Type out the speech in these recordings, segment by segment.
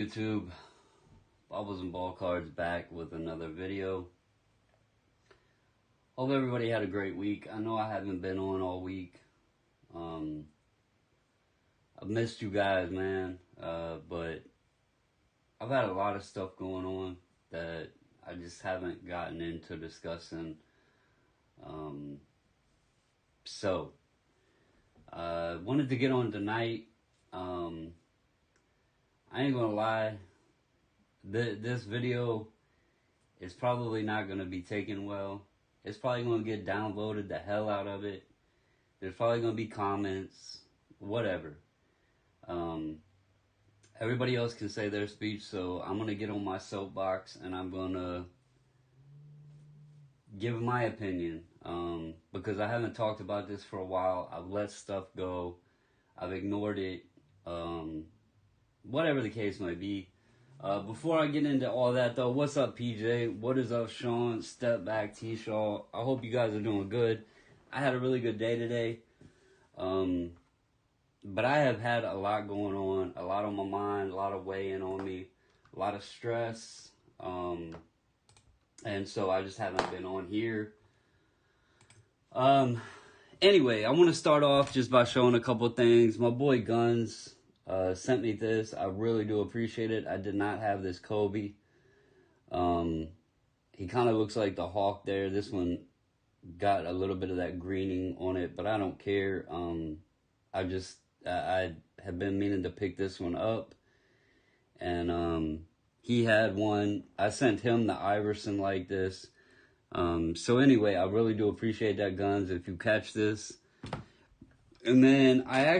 YouTube, Bubbles and Ball Cards back with another video. Hope everybody had a great week. I know I haven't been on all week. I've missed you guys, man. But I've had a lot of stuff going on that I just haven't gotten into discussing. Um, so, wanted to get on tonight. I ain't gonna lie. This video is probably not gonna be taken well. It's probably gonna get downvoted the hell out of it. There's probably gonna be comments, whatever. Um, Everybody else can say their speech, so I'm gonna get on my soapbox and I'm gonna give my opinion. Because I haven't talked about this for a while. I've let stuff go. I've ignored it. Whatever the case might be. Before I get into all that, though, what's up, PJ? What is up, Sean? Step back, T-Shaw. I hope you guys are doing good. I had a really good day today. But I have had a lot going on, a lot on my mind, a lot of weighing on me, a lot of stress. And so I just haven't been on here. Anyway, I want to start off just by showing a couple of things. My boy Guns sent me this. I really do appreciate it. I did not have this Kobe. He kind of looks like the Hawk there. This one got a little bit of that greening on it, but I don't care. I have been meaning to pick this one up, and he had one. I sent him the Iverson like this. So anyway, I really do appreciate that, Guns, if you catch this. And then I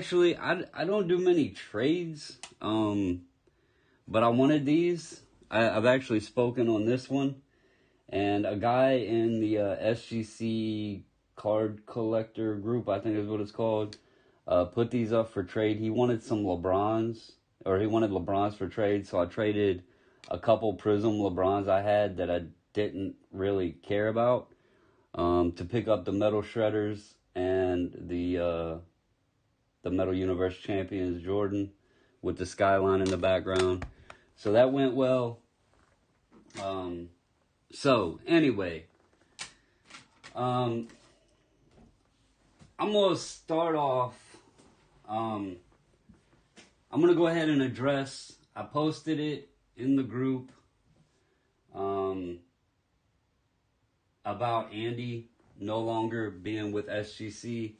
don't do many trades, but I wanted these. I've actually spoken on this one, and a guy in the SGC card collector group, I think is what it's called, put these up for trade. He wanted some LeBrons, or he wanted LeBrons for trade, so I traded a couple Prism LeBrons I had that I didn't really care about, to pick up the Metal Shredders and the Metal Universe Champions Jordan with the skyline in the background. So that went well. So anyway, I'm gonna start off. I'm gonna go ahead and address. I posted it in the group about Andy no longer being with SGC.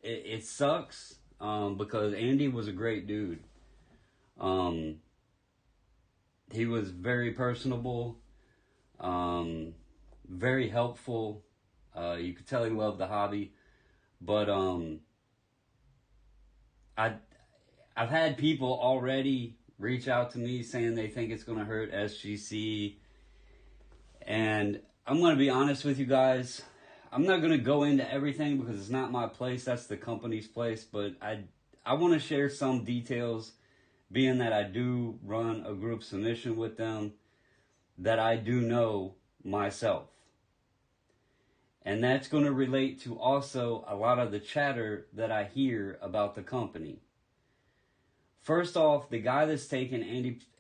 It sucks because Andy was a great dude. He was very personable, very helpful. You could tell he loved the hobby, but I've had people already reach out to me saying they think it's going to hurt SGC, and I'm going to be honest with you guys. I'm not going to go into everything because it's not my place. That's the company's place. But I want to share some details, being that I do run a group submission with them, that I do know myself. And that's going to relate to also a lot of the chatter that I hear about the company. First off, the guy that's taken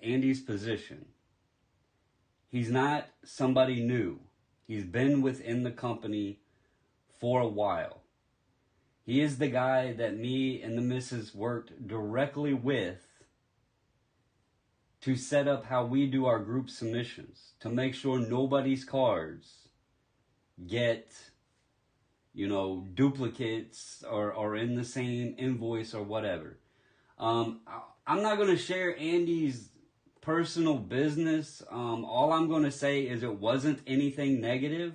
Andy's position, he's not somebody new. He's been within the company for a while. He is the guy that me and the missus worked directly with to set up how we do our group submissions, to make sure nobody's cards get, duplicates or in the same invoice or whatever. I'm not going to share Andy's personal business. All I'm going to say is it wasn't anything negative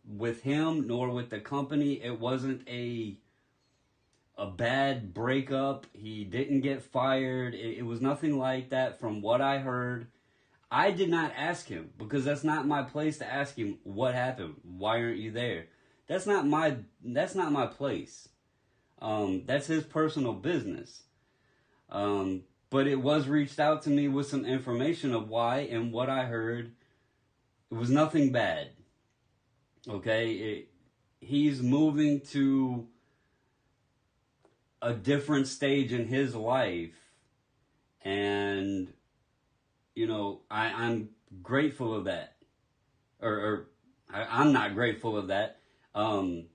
with him nor with the company. It wasn't a bad breakup. He didn't get fired. It was nothing like that from what I heard. I did not ask him because that's not my place to ask him what happened. Why aren't you there? That's not my place. That's his personal business. But it was reached out to me with some information of why, and what I heard, it was nothing bad. Okay? He's moving to a different stage in his life, and I'm grateful of that, I'm not grateful of that. I'm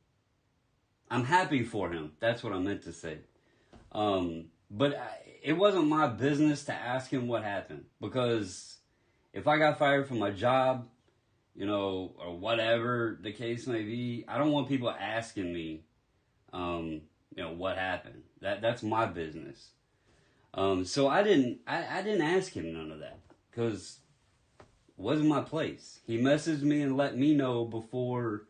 happy for him. That's what I meant to say. But it wasn't my business to ask him what happened, because if I got fired from my job, or whatever the case may be, I don't want people asking me, what happened. That's my business. So I didn't ask him none of that, because it wasn't my place. He messaged me and let me know before,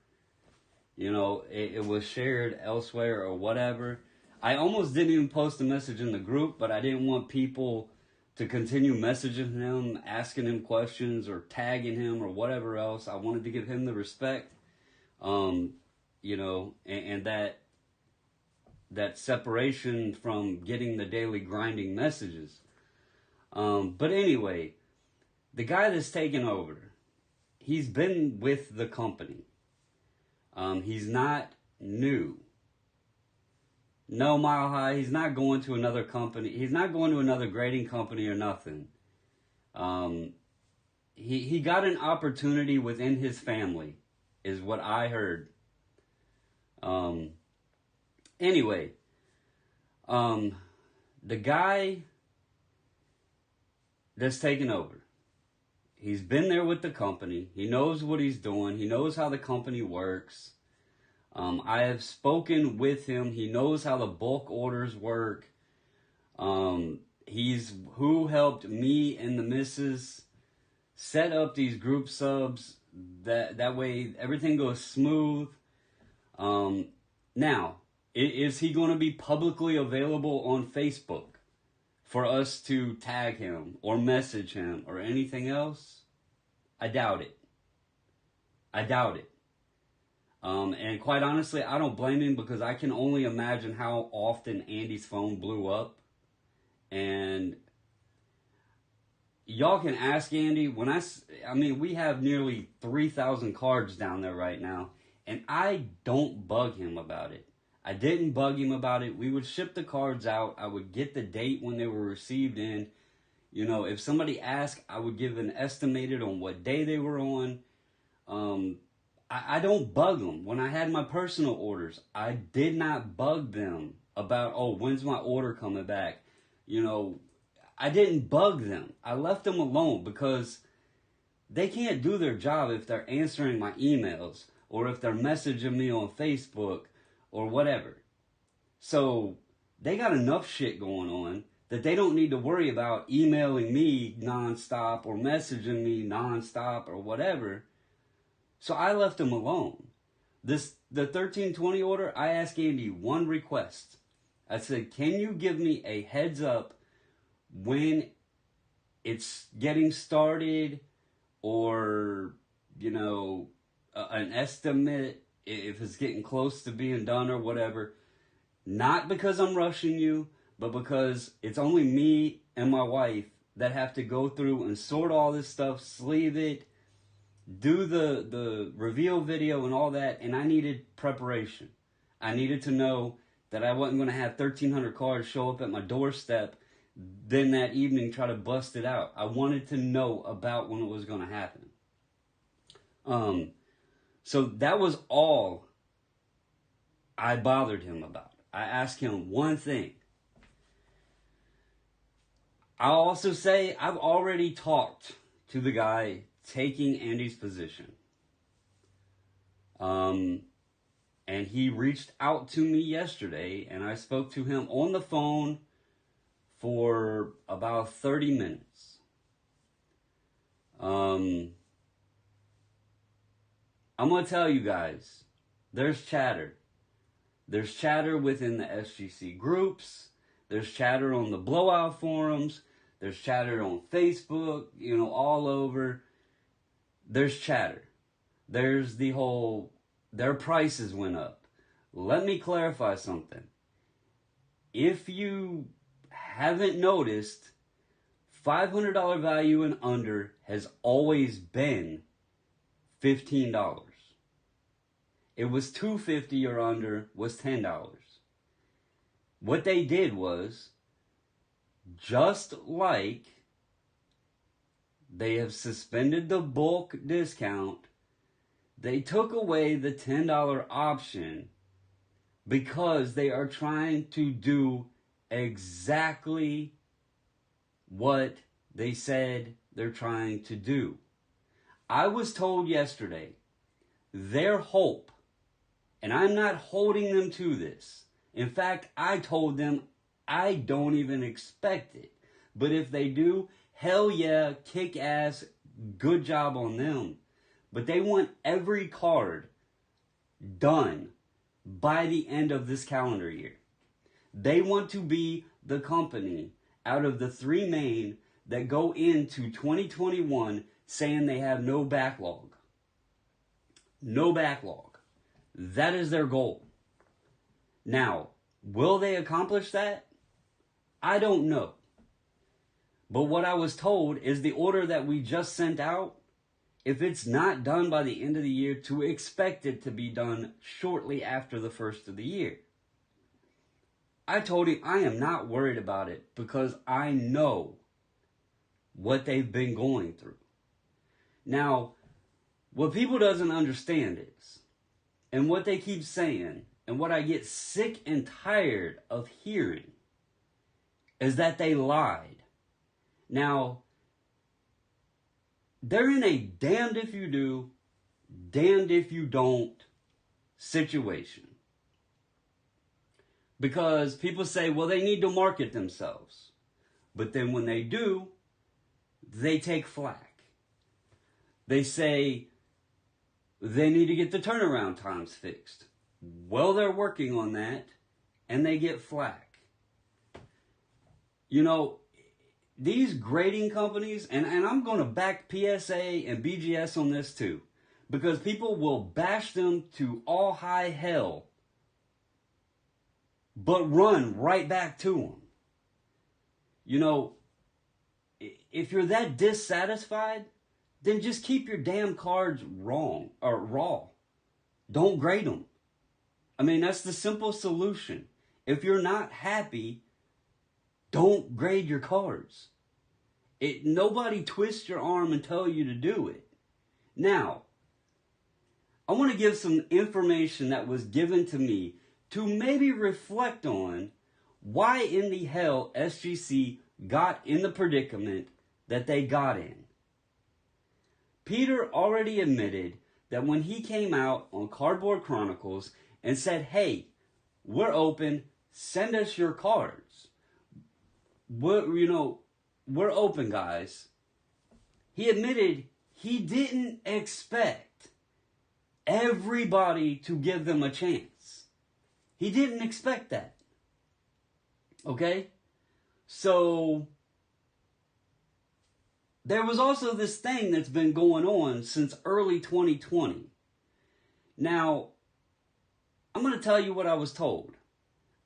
it was shared elsewhere or whatever. I almost didn't even post a message in the group, but I didn't want people to continue messaging him, asking him questions, or tagging him, or whatever else. I wanted to give him the respect, and that separation from getting the daily grinding messages. But anyway, the guy that's taken over, he's been with the company. He's not new. No, Mile High, he's not going to another company. He's not going to another grading company or nothing. He got an opportunity within his family, is what I heard. Anyway, the guy that's taken over, he's been there with the company. He knows what he's doing. He knows how the company works. I have spoken with him. He knows how the bulk orders work. He's who helped me and the missus set up these group subs. That way everything goes smooth. Now, is he going to be publicly available on Facebook for us to tag him or message him or anything else? I doubt it. And quite honestly, I don't blame him, because I can only imagine how often Andy's phone blew up. And y'all can ask Andy. We have nearly 3,000 cards down there right now, and I don't bug him about it. I didn't bug him about it. We would ship the cards out. I would get the date when they were received in. If somebody asked, I would give an estimated on what day they were on. I don't bug them. When I had my personal orders, I did not bug them about, when's my order coming back? I didn't bug them. I left them alone, because they can't do their job if they're answering my emails or if they're messaging me on Facebook or whatever. So they got enough shit going on that they don't need to worry about emailing me nonstop or messaging me nonstop or whatever. So I left them alone. The 1320 order, I asked Andy one request. I said, can you give me a heads up when it's getting started, or, an estimate if it's getting close to being done or whatever. Not because I'm rushing you, but because it's only me and my wife that have to go through and sort all this stuff, sleeve it, do the reveal video and all that, and I needed preparation. I needed to know that I wasn't going to have 1,300 cards show up at my doorstep, then that evening try to bust it out. I wanted to know about when it was going to happen. So that was all I bothered him about. I asked him one thing. I'll also say I've already talked to the guy taking Andy's position. And he reached out to me yesterday, and I spoke to him on the phone for about 30 minutes. I'm going to tell you guys, there's chatter. There's chatter within the SGC groups. There's chatter on the blowout forums. There's chatter on Facebook, all over. There's chatter. There's the whole, their prices went up. Let me clarify something. If you haven't noticed, $500 value and under has always been $15. It was $250 or under was $10. what they did was, just like they have suspended the bulk discount, they took away the $10 option because they are trying to do exactly what they said they're trying to do. I was told yesterday, their hope, and I'm not holding them to this. In fact, I told them I don't even expect it. But if they do, hell yeah, kick ass, good job on them. But they want every card done by the end of this calendar year. They want to be the company out of the three main that go into 2021 saying they have no backlog. No backlog. That is their goal. Now, will they accomplish that? I don't know. But what I was told is the order that we just sent out, if it's not done by the end of the year, to expect it to be done shortly after the first of the year. I told him I am not worried about it because I know what they've been going through. Now, what people doesn't understand is, and what they keep saying, and what I get sick and tired of hearing, is that they lied. Now, they're in a damned if you do, damned if you don't situation. Because people say, well, they need to market themselves. But then when they do, they take flack. They say they need to get the turnaround times fixed. Well, they're working on that, and they get flack. You know, these grading companies, and I'm going to back PSA and BGS on this too, because people will bash them to all high hell, but run right back to them. You know, if you're that dissatisfied, then just keep your damn cards raw. Don't grade them. I mean, that's the simple solution. If you're not happy, don't grade your cards. Nobody twists your arm and tell you to do it. Now, I want to give some information that was given to me to maybe reflect on why in the hell SGC got in the predicament that they got in. Peter already admitted that when he came out on Cardboard Chronicles and said, hey, we're open, send us your cards. We're open, guys. He admitted he didn't expect everybody to give them a chance. He didn't expect that. Okay? So, there was also this thing that's been going on since early 2020. Now, I'm going to tell you what I was told.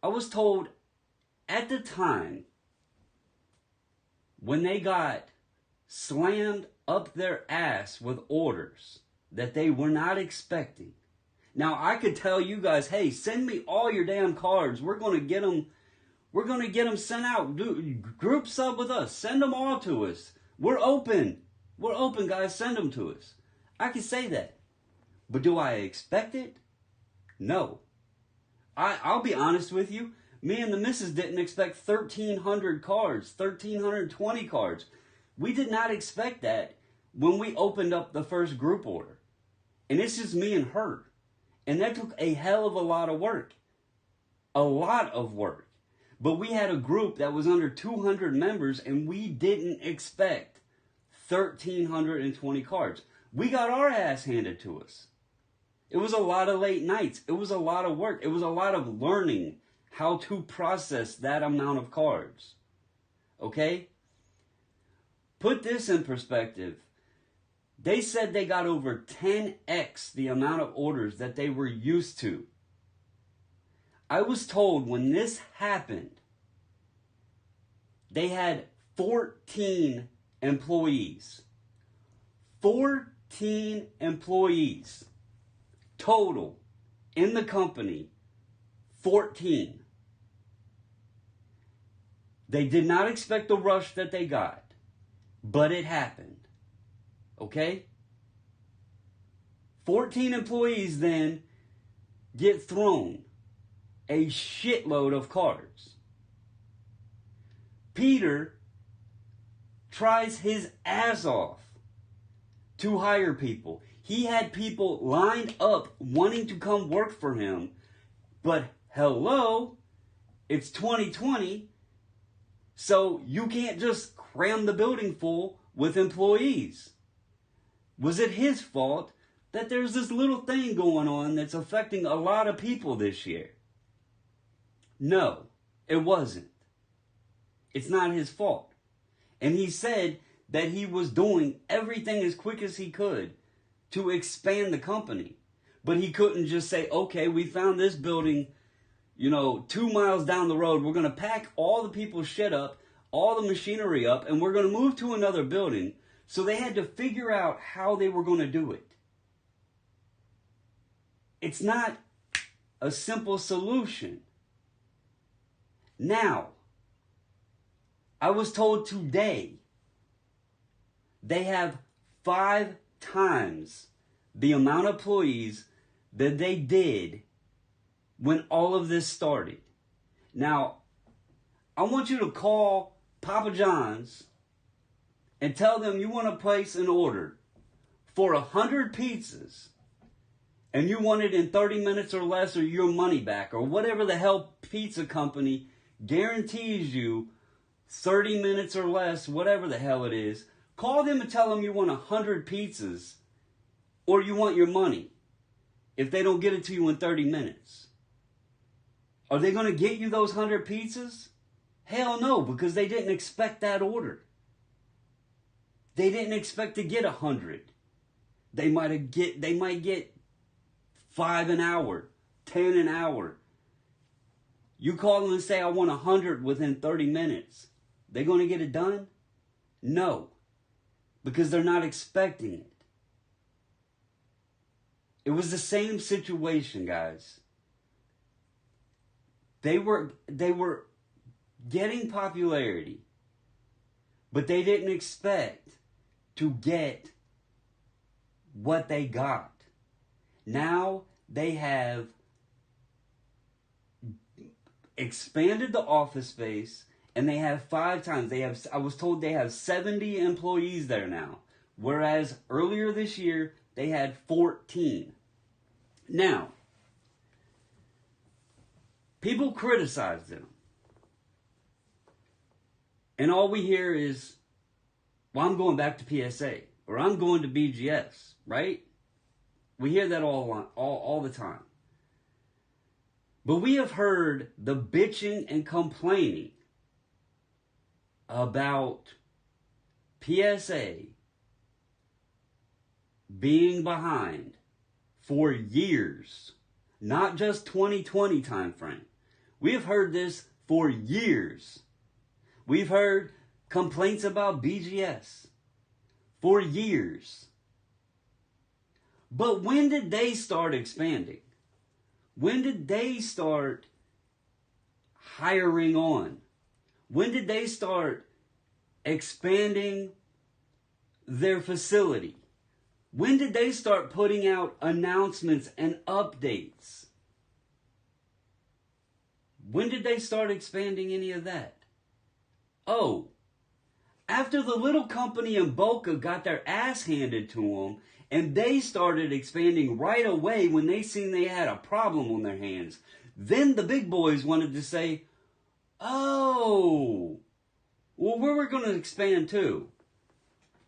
I was told at the time when they got slammed up their ass with orders that they were not expecting. Now, I could tell you guys, hey, send me all your damn cards. We're going to get them sent out. Group sub with us. Send them all to us. We're open. We're open, guys. Send them to us. I can say that. But do I expect it? No. I'll be honest with you. Me and the missus didn't expect 1,300 cards, 1,320 cards. We did not expect that when we opened up the first group order. And it's just me and her. And that took a hell of a lot of work. A lot of work. But we had a group that was under 200 members, and we didn't expect 1,320 cards. We got our ass handed to us. It was a lot of late nights. It was a lot of work. It was a lot of learning how to process that amount of cards. Okay? Put this in perspective. They said they got over 10x the amount of orders that they were used to. I was told when this happened, they had 14 employees. 14 employees total in the company. 14. They did not expect the rush that they got, but it happened. Okay? 14 employees then get thrown a shitload of cards. Peter tries his ass off to hire people. He had people lined up wanting to come work for him, but hello, it's 2020, so you can't just cram the building full with employees. Was it his fault that there's this little thing going on that's affecting a lot of people this year? No, it wasn't. It's not his fault. And he said that he was doing everything as quick as he could to expand the company. But he couldn't just say, okay, we found this building, 2 miles down the road. We're going to pack all the people's shit up, all the machinery up, and we're going to move to another building. So they had to figure out how they were going to do it. It's not a simple solution. Now, I was told today they have 5 times the amount of employees that they did when all of this started. Now, I want you to call Papa John's and tell them you want to place an order for 100 pizzas and you want it in 30 minutes or less or your money back or whatever the hell pizza company guarantees you 30 minutes or less, whatever the hell it is. Call them and tell them you want 100 pizzas or you want your money if they don't get it to you in 30 minutes. Are they going to get you those 100 pizzas? Hell no, because they didn't expect that order. They didn't expect to get 100. They might get 5 an hour, 10 an hour. You call them and say, I want 100 within 30 minutes. They going to get it done? No, because they're not expecting it. It was the same situation, guys. They were getting popularity, but they didn't expect to get what they got. Now they have expanded the office space, and they have 5 times. I was told they have 70 employees there now, whereas earlier this year they had 14. Now, people criticize them. And all we hear is, well, I'm going back to PSA, or I'm going to BGS, right? We hear that all the time. But we have heard the bitching and complaining about PSA being behind for years, not just 2020 time frame. We have heard this for years. We've heard complaints about BGS for years. But when did they start expanding? When did they start hiring on? When did they start expanding their facility? When did they start putting out announcements and updates? When did they start expanding any of that? Oh, after the little company in Boca got their ass handed to them, and they started expanding right away when they seen they had a problem on their hands. Then the big boys wanted to say, oh, well, we're going to expand too.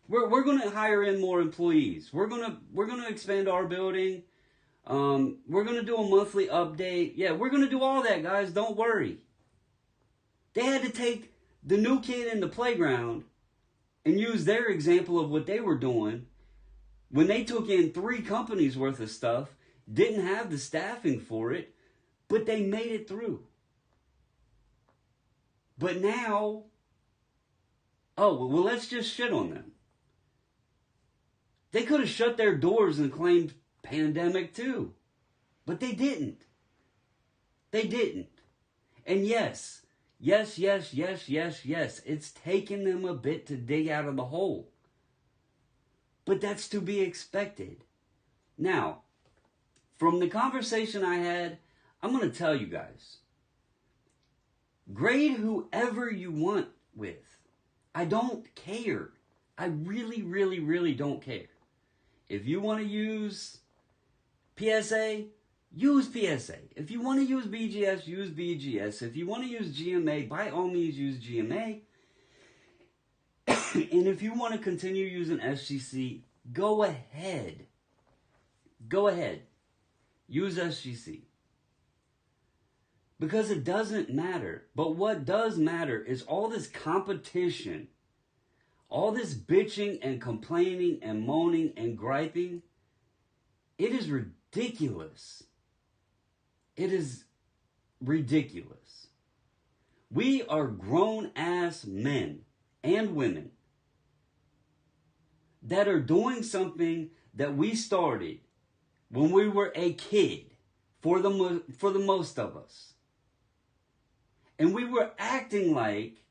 We're going to hire in more employees. We're going to expand our building. We're going to do a monthly update. Yeah, we're going to do all that, guys. Don't worry. They had to take the new kid in the playground and use their example of what they were doing when they took in 3 companies worth of stuff, didn't have the staffing for it, but they made it through. But now, oh, well, let's just shit on them. They could have shut their doors and claimed pandemic too, but they didn't. They didn't. And yes, Yes, yes, yes, yes, yes. It's taken them a bit to dig out of the hole. But that's to be expected. Now, from the conversation I had, I'm going to tell you guys. Grade whoever you want with. I don't care. I really, really, really don't care. If you want to use PSA, use PSA. If you want to use BGS, use BGS. If you want to use GMA, by all means use GMA. And if you want to continue using SGC, go ahead. Go ahead. Use SGC. Because it doesn't matter. But what does matter is all this competition, all this bitching and complaining and moaning and griping. It is ridiculous. It is ridiculous. We are grown-ass men and women that are doing something that we started when we were a kid, for the most of us. And we were acting like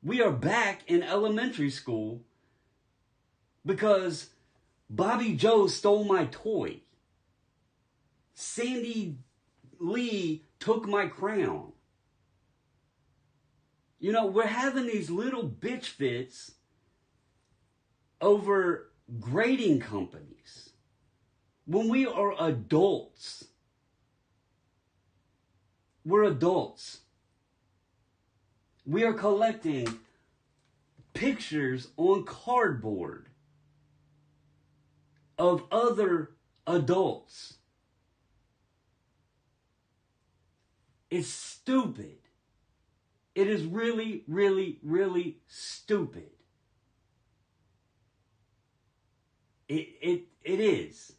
we are back in elementary school because Bobby Joe stole my toy. Sandy Lee took my crown. You know, we're having these little bitch fits over grading companies when we are adults. We're adults. We are collecting pictures on cardboard of other adults. It's stupid. It is really, really, really stupid. It is.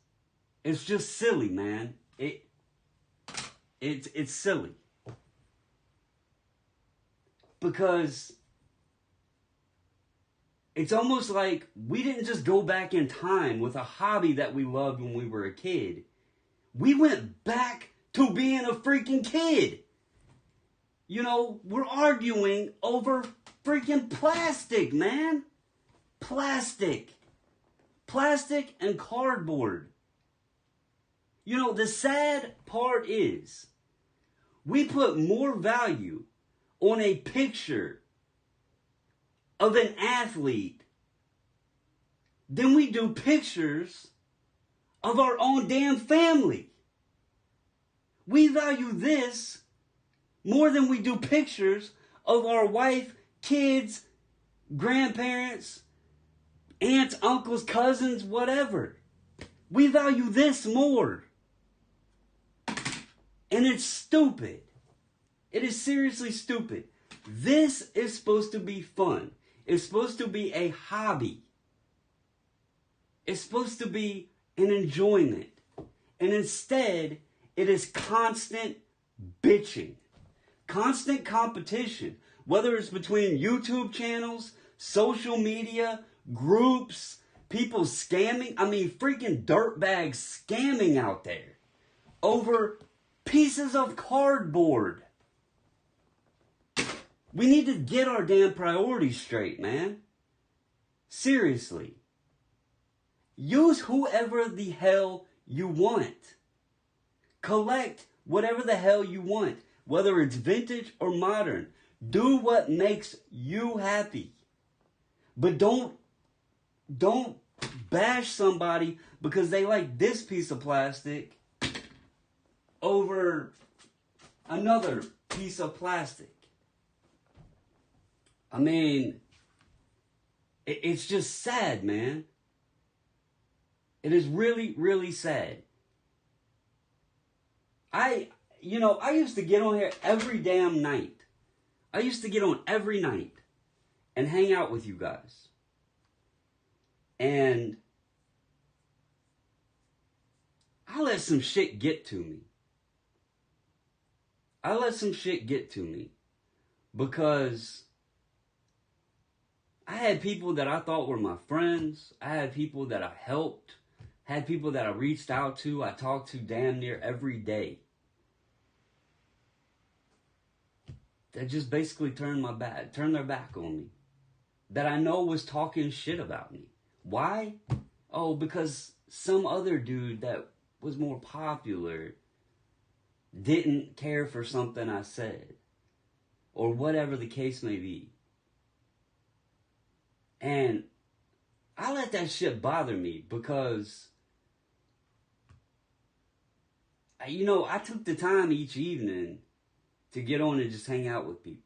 It's just silly, man. It's silly. Because it's almost like we didn't just go back in time with a hobby that we loved when we were a kid. We went back to being a freaking kid. You know, we're arguing over freaking plastic, man. Plastic. Plastic and cardboard. You know, the sad part is we put more value on a picture of an athlete than we do pictures of our own damn family. We value this more than we do pictures of our wife, kids, grandparents, aunts, uncles, cousins, whatever. We value this more. And it's stupid. It is seriously stupid. This is supposed to be fun. It's supposed to be a hobby. It's supposed to be an enjoyment. And instead, it is constant bitching. Constant competition. Whether it's between YouTube channels, social media, groups, people scamming. I mean, freaking dirtbags scamming out there over pieces of cardboard. We need to get our damn priorities straight, man. Seriously. Use whoever the hell you want. Collect whatever the hell you want. Whether it's vintage or modern. Do what makes you happy. But don't bash somebody because they like this piece of plastic over another piece of plastic. I mean, it's just sad, man. It is really, really sad. I used to get on here every damn night. I used to get on every night and hang out with you guys. And I let some shit get to me. Because I had people that I thought were my friends. I had people that I helped. Had people that I reached out to. I talked to damn near every day. that just basically turned their back on me, that I know was talking shit about me. Why? Oh, because some other dude that was more popular didn't care for something I said, or whatever the case may be. And I let that shit bother me because, I took the time each evening to get on and just hang out with people.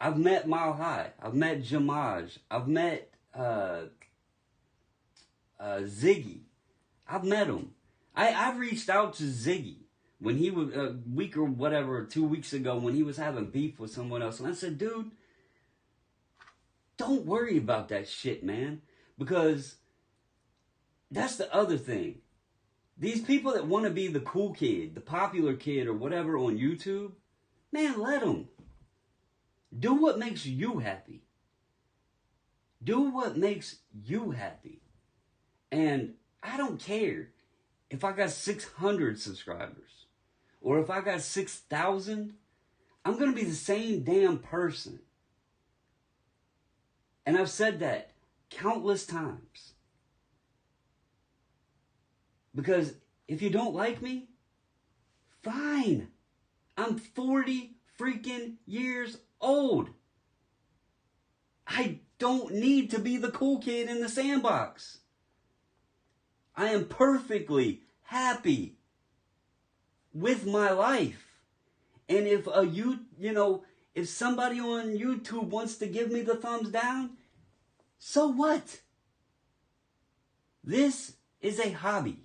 I've met Mile High. I've met Jamaj. I've met Ziggy. I've met him. I've reached out to Ziggy when he was a week or whatever, 2 weeks ago, when he was having beef with someone else. And I said, dude, don't worry about that shit, man. Because that's the other thing. These people that want to be the cool kid, the popular kid or whatever on YouTube, man, let them. Do what makes you happy. Do what makes you happy. And I don't care if I got 600 subscribers or if I got 6,000. I'm going to be the same damn person. And I've said that countless times. Because if you don't like me, fine. I'm 40 freaking years old. I don't need to be the cool kid in the sandbox. I am perfectly happy with my life. And if if somebody on YouTube wants to give me the thumbs down, so what? This is a hobby.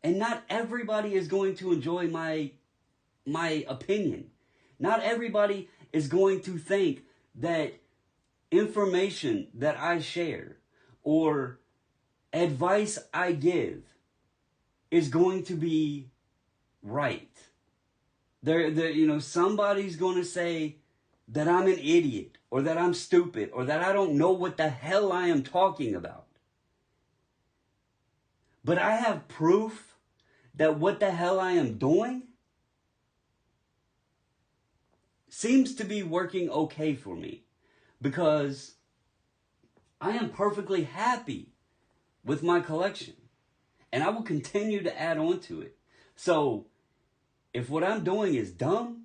And not everybody is going to enjoy my opinion. Not everybody is going to think that information that I share or advice I give is going to be right. Somebody's going to say that I'm an idiot or that I'm stupid or that I don't know what the hell I am talking about. But I have proof that what the hell I am doing seems to be working okay for me, because I am perfectly happy with my collection and I will continue to add on to it. So if what I'm doing is dumb,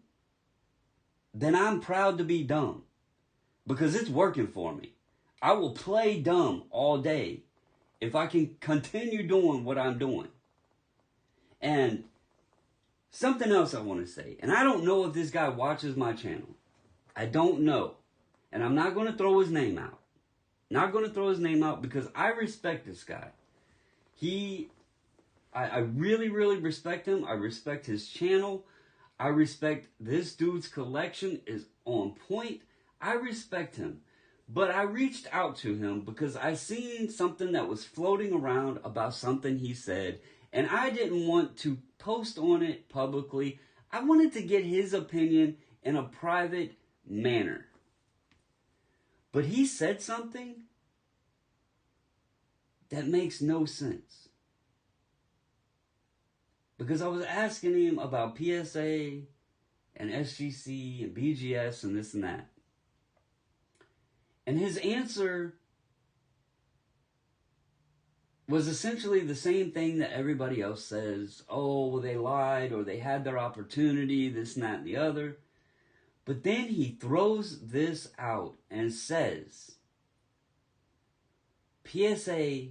then I'm proud to be dumb because it's working for me. I will play dumb all day if I can continue doing what I'm doing. And something else I want to say, and I don't know if this guy watches my channel. I don't know. And I'm not going to throw his name out. Not going to throw his name out because I respect this guy. I really, really respect him. I respect his channel. I respect this dude's collection is on point. I respect him. But I reached out to him because I seen something that was floating around about something he said. And I didn't want to post on it publicly. I wanted to get his opinion in a private manner. But he said something that makes no sense. Because I was asking him about PSA and SGC and BGS and this and that. And his answer was essentially the same thing that everybody else says. Oh, well, they lied or they had their opportunity, this and that and the other. But then he throws this out and says, PSA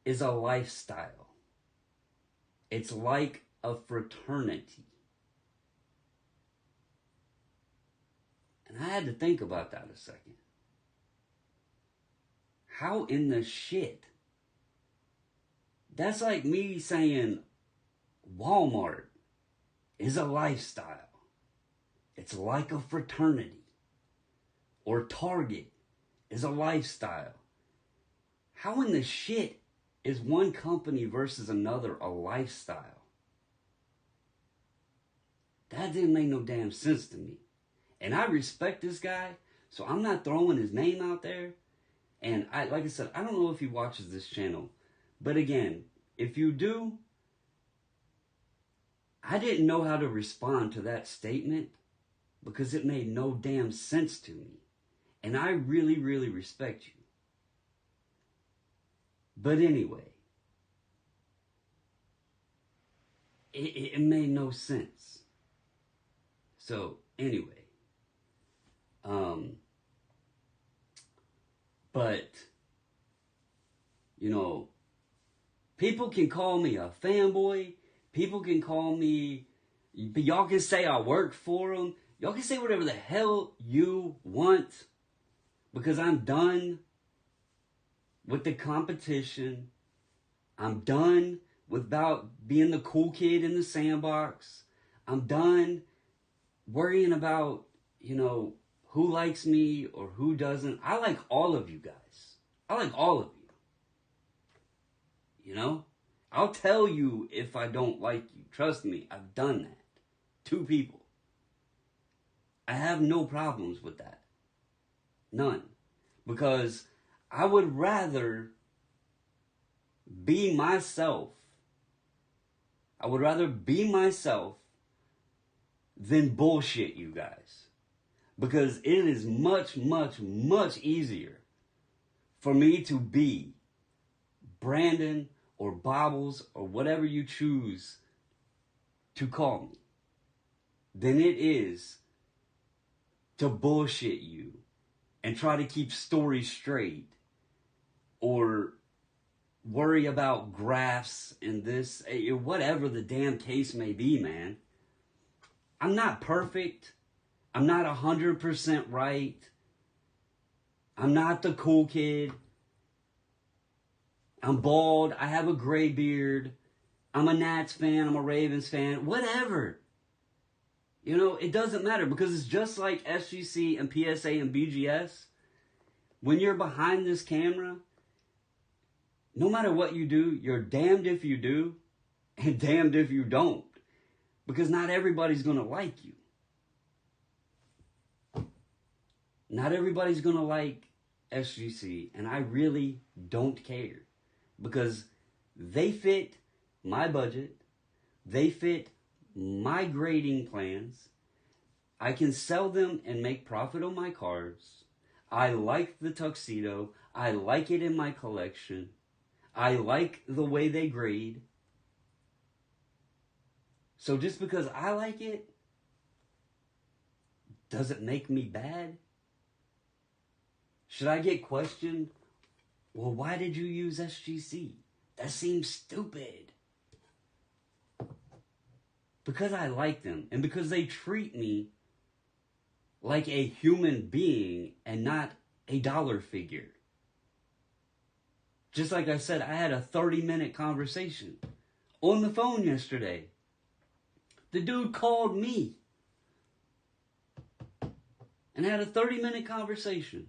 is a lifestyle. It's like a fraternity. And I had to think about that a second. How in the shit? That's like me saying Walmart is a lifestyle. It's like a fraternity. Or Target is a lifestyle. How in the shit is one company versus another a lifestyle? That didn't make no damn sense to me. And I respect this guy, so I'm not throwing his name out there. And like I said, I don't know if he watches this channel. But again, if you do, I didn't know how to respond to that statement because it made no damn sense to me. And I really, really respect you. But anyway, it made no sense. So anyway, but, you know, people can call me a fanboy. People can call me, y'all can say I work for them. Y'all can say whatever the hell you want. Because I'm done with the competition. I'm done without being the cool kid in the sandbox. I'm done worrying about, you know, who likes me or who doesn't. I like all of you guys. I like all of you. You know? I'll tell you if I don't like you. Trust me, I've done that. 2 people. I have no problems with that. None. Because I would rather be myself. I would rather be myself than bullshit you guys. Because it is much, much, much easier for me to be Brandon or Bobbles or whatever you choose to call me than it is to bullshit you and try to keep stories straight or worry about graphs and this, whatever the damn case may be, man. I'm not perfect. I'm not 100% right. I'm not the cool kid. I'm bald. I have a gray beard. I'm a Nats fan. I'm a Ravens fan. Whatever. You know, it doesn't matter because it's just like SGC and PSA and BGS. When you're behind this camera, no matter what you do, you're damned if you do and damned if you don't. Because not everybody's going to like you. Not everybody's going to like SGC, and I really don't care. Because they fit my budget. They fit my grading plans. I can sell them and make profit on my cards. I like the tuxedo. I like it in my collection. I like the way they grade. So just because I like it, does it make me bad? Should I get questioned? Well, why did you use SGC? That seems stupid. Because I like them and because they treat me like a human being and not a dollar figure. Just like I said, I had a 30-minute conversation on the phone yesterday. The dude called me and had a 30-minute conversation.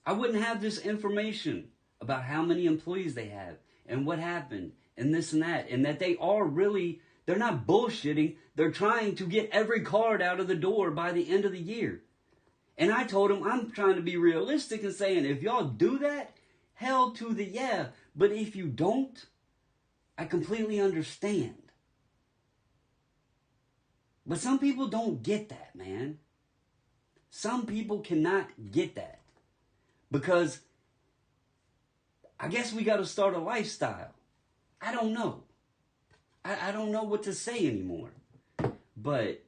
I wouldn't have this information about how many employees they have and what happened and this and that they are really, they're not bullshitting. They're trying to get every card out of the door by the end of the year. And I told them I'm trying to be realistic and saying if y'all do that, hell to the yeah. But if you don't, I completely understand. But some people don't get that, man. Some people cannot get that. Because I guess we got to start a lifestyle. I don't know. I don't know what to say anymore. But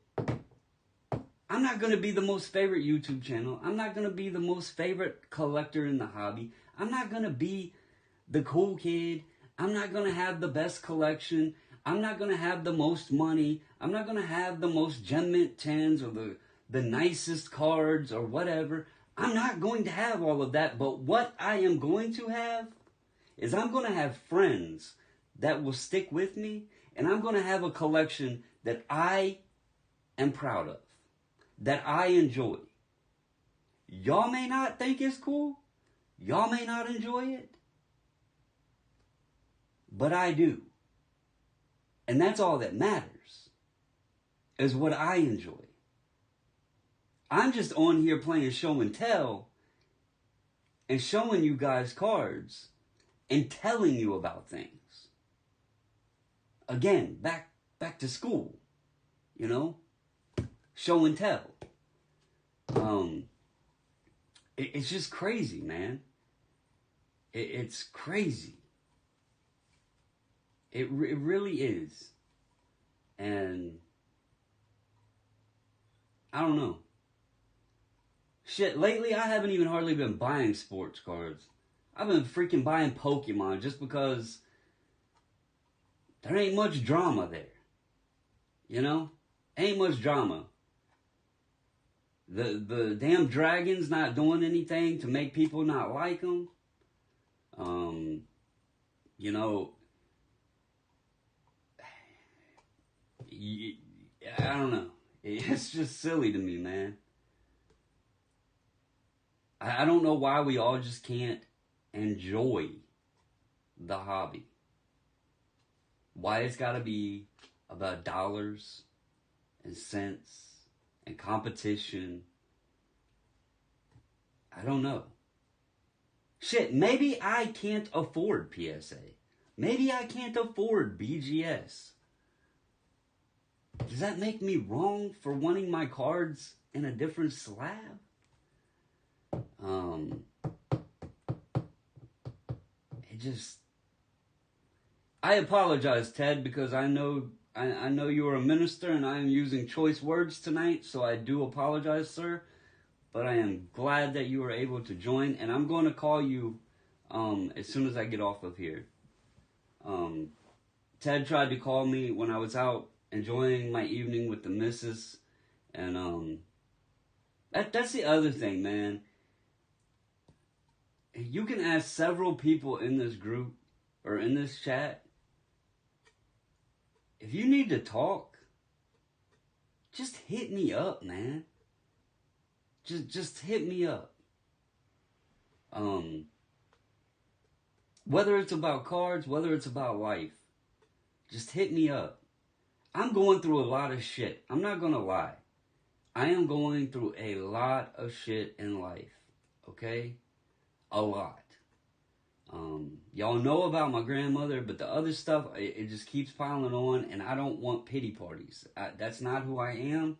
I'm not going to be the most favorite YouTube channel. I'm not going to be the most favorite collector in the hobby. I'm not going to be the cool kid. I'm not going to have the best collection. I'm not going to have the most money. I'm not going to have the most Gem Mint 10s or the nicest cards or whatever. I'm not going to have all of that. But what I am going to have is I'm going to have friends that will stick with me. And I'm going to have a collection that I am proud of. That I enjoy. Y'all may not think it's cool. Y'all may not enjoy it. But I do. And that's all that matters. Is what I enjoy. I'm just on here playing show and tell. And showing you guys cards. And telling you about things. Again, back back to school, you know, show and tell. It's just crazy, man. It's crazy. It really is. And I don't know. Shit, lately I haven't even hardly been buying sports cards. I've been freaking buying Pokemon just because there ain't much drama there. You know? Ain't much drama. The damn dragon's not doing anything to make people not like them. You know, I don't know. It's just silly to me, man. I don't know why we all just can't enjoy the hobby. Why it's got to be about dollars and cents and competition. I don't know. Shit, maybe I can't afford PSA. Maybe I can't afford BGS. Does that make me wrong for wanting my cards in a different slab? I apologize, Ted, because I know you are a minister and I am using choice words tonight, so I do apologize, sir. But I am glad that you were able to join, and I'm going to call you as soon as I get off of here. Ted tried to call me when I was out enjoying my evening with the missus, and that's the other thing, man. You can ask several people in this group or in this chat. If you need to talk, just hit me up, man. Just hit me up. Whether it's about cards, whether it's about life, just hit me up. I'm going through a lot of shit. I'm not gonna lie. I am going through a lot of shit in life. Okay? A lot. Y'all know about my grandmother, but the other stuff, it just keeps piling on, and I don't want pity parties. That's not who I am.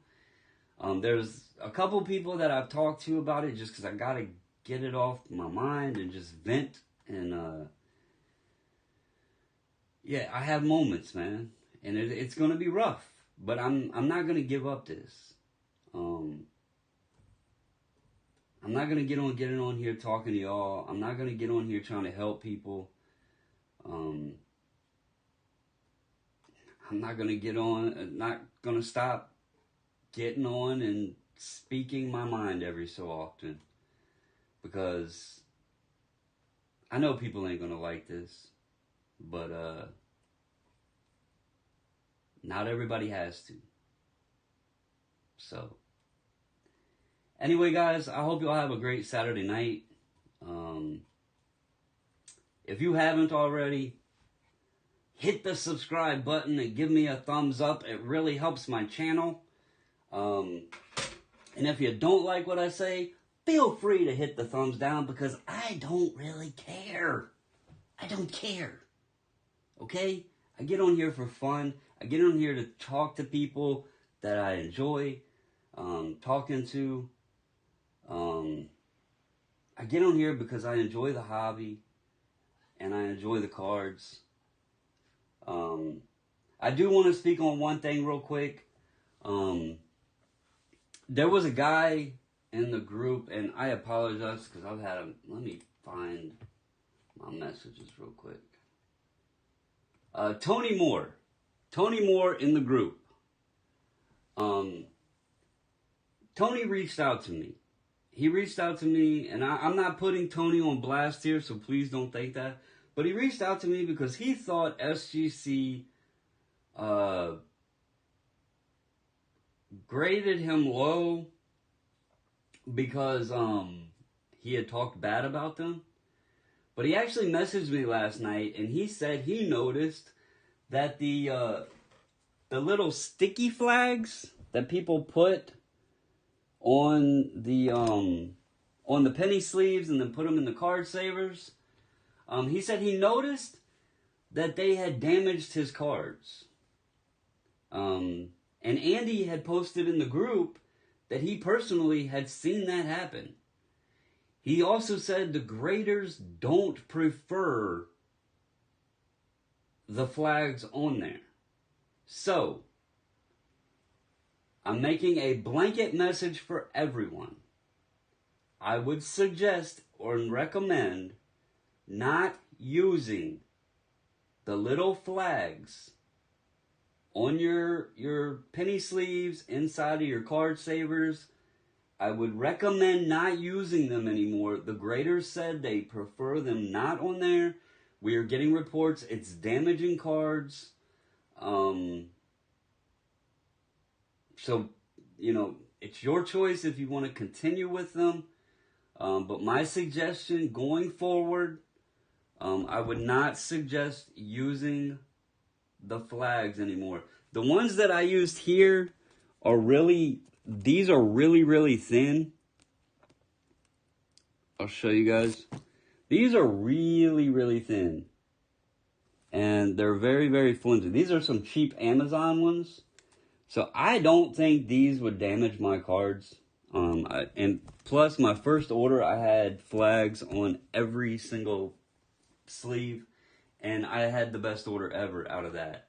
There's a couple people that I've talked to about it just because I gotta get it off my mind and just vent. And yeah, I have moments, man, and it's gonna be rough, but I'm not gonna give up this. I'm not gonna get on here talking to y'all. I'm not gonna get on here trying to help people. I'm not gonna stop getting on and speaking my mind every so often, because I know people ain't gonna like this, but not everybody has to. So anyway, guys, I hope y'all have a great Saturday night. If you haven't already, hit the subscribe button and give me a thumbs up. It really helps my channel. And if you don't like what I say, feel free to hit the thumbs down, because I don't really care. I don't care. Okay? I get on here for fun. I get on here to talk to people that I enjoy talking to. I get on here because I enjoy the hobby and I enjoy the cards. I do want to speak on one thing real quick. There was a guy in the group, and I apologize because I've had him. Let me find my messages real quick. Tony Moore in the group. Tony reached out to me. He reached out to me, and I'm not putting Tony on blast here, so please don't think that. But he reached out to me because he thought SGC graded him low because he had talked bad about them. But he actually messaged me last night, and he said he noticed that the little sticky flags that people put on the penny sleeves and then put them in the card savers, he said he noticed that they had damaged his cards. And Andy had posted in the group that he personally had seen that happen. He also said the graders don't prefer the flags on there. So, I'm making a blanket message for everyone. I would suggest or recommend not using the little flags on your penny sleeves inside of your card savers. I would recommend not using them anymore. The graders said they prefer them not on there. We are getting reports it's damaging cards. So, it's your choice if you want to continue with them. But my suggestion going forward, I would not suggest using the flags anymore. The ones that I used here are these are really thin. I'll show you guys. These are really thin. And they're very flimsy. These are some cheap Amazon ones. So I don't think these would damage my cards. And plus, my first order, I had flags on every single sleeve. And I had the best order ever out of that.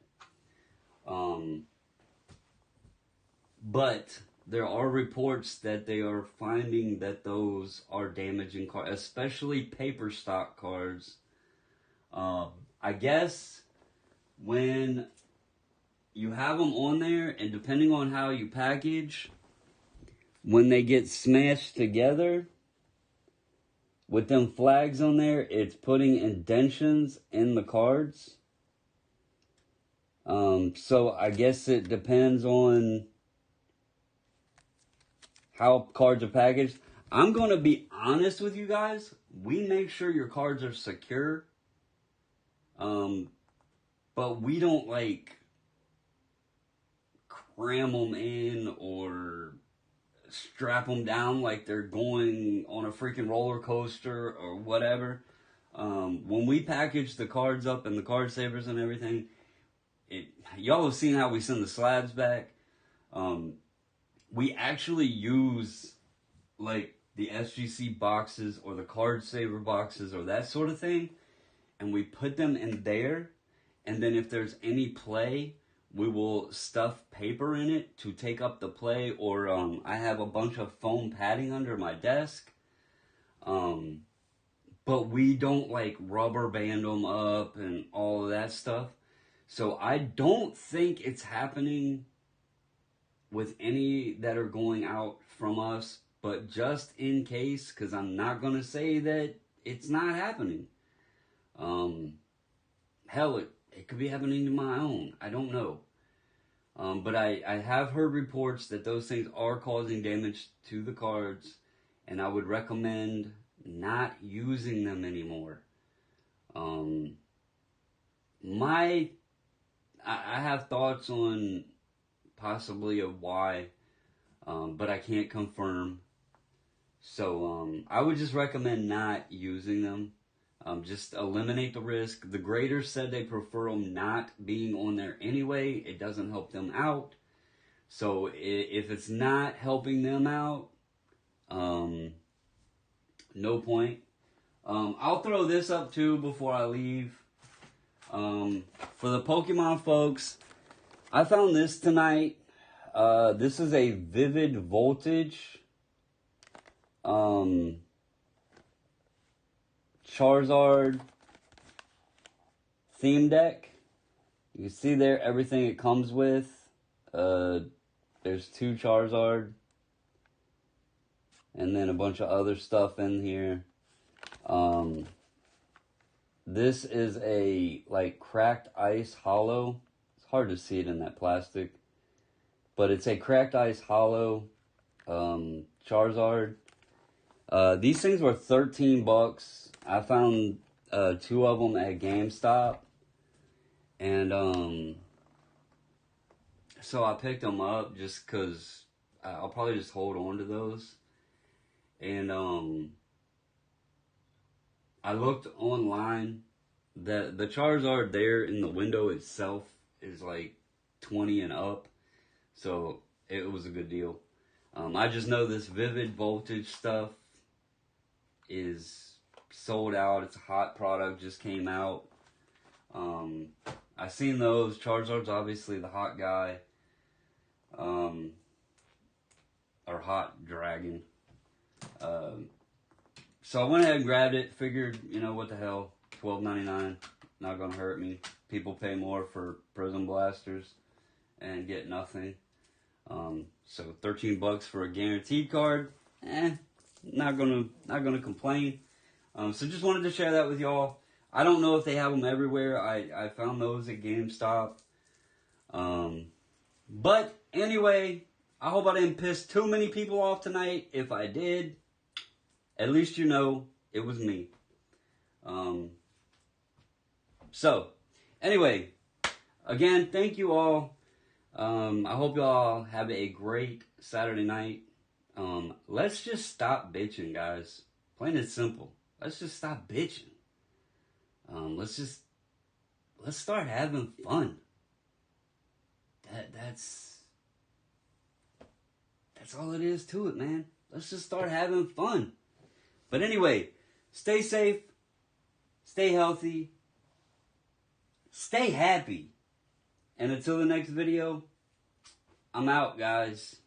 But there are reports that they are finding that those are damaging cards, especially paper stock cards. I guess when you have them on there, and depending on how you package, when they get smashed together with them flags on there, it's putting indentions in the cards. So I guess it depends on how cards are packaged. I'm going to be honest with you guys. We make sure your cards are secure. But we don't cram them in or strap them down like they're going on a freaking roller coaster or whatever. When we package the cards up and the card savers and everything, y'all have seen how we send the slabs back. We actually use the SGC boxes or the card saver boxes or that sort of thing, and we put them in there, and then if there's any play, we will stuff paper in it to take up the play, or I have a bunch of foam padding under my desk, but we don't rubber band them up and all of that stuff. So I don't think it's happening with any that are going out from us, but just in case, because I'm not going to say that it's not happening. Hell, it could be happening to my own. I don't know. But I have heard reports that those things are causing damage to the cards, and I would recommend not using them anymore. I have thoughts on possibly of why, but I can't confirm. So I would just recommend not using them. Just eliminate the risk. The graders said they prefer them not being on there anyway. It doesn't help them out. So if it's not helping them out, no point. I'll throw this up too before I leave. For the Pokemon folks, I found this tonight. This is a Vivid Voltage Charizard theme deck. You can see there everything it comes with. There's 2 Charizard and then a bunch of other stuff in here. This is a cracked ice hollow. It's hard to see it in that plastic, but it's a cracked ice hollow Charizard. These things were $13. I found 2 of them at GameStop, and so I picked them up just because I'll probably just hold on to those. And I looked online. The Charizard there in the window itself is 20 and up. So it was a good deal. I just know this Vivid Voltage stuff is sold out. It's a hot product, just came out. I seen those. Charizard's obviously the hot guy. Or hot dragon. So I went ahead and grabbed it. Figured, you know, what the hell, $12.99, not gonna hurt me. People pay more for Prism Blasters and get nothing. So $13 for a guaranteed card. Not gonna complain. So just wanted to share that with y'all. I don't know if they have them everywhere. I found those at GameStop. But anyway, I hope I didn't piss too many people off tonight. If I did, at least you know it was me. So, anyway, again, thank you all. I hope y'all have a great Saturday night. Let's just stop bitching, guys. Plain and simple. Let's just stop bitching. Let's start having fun. That's all it is to it, man. Let's just start having fun. But anyway, stay safe, stay healthy, stay happy. And until the next video, I'm out, guys.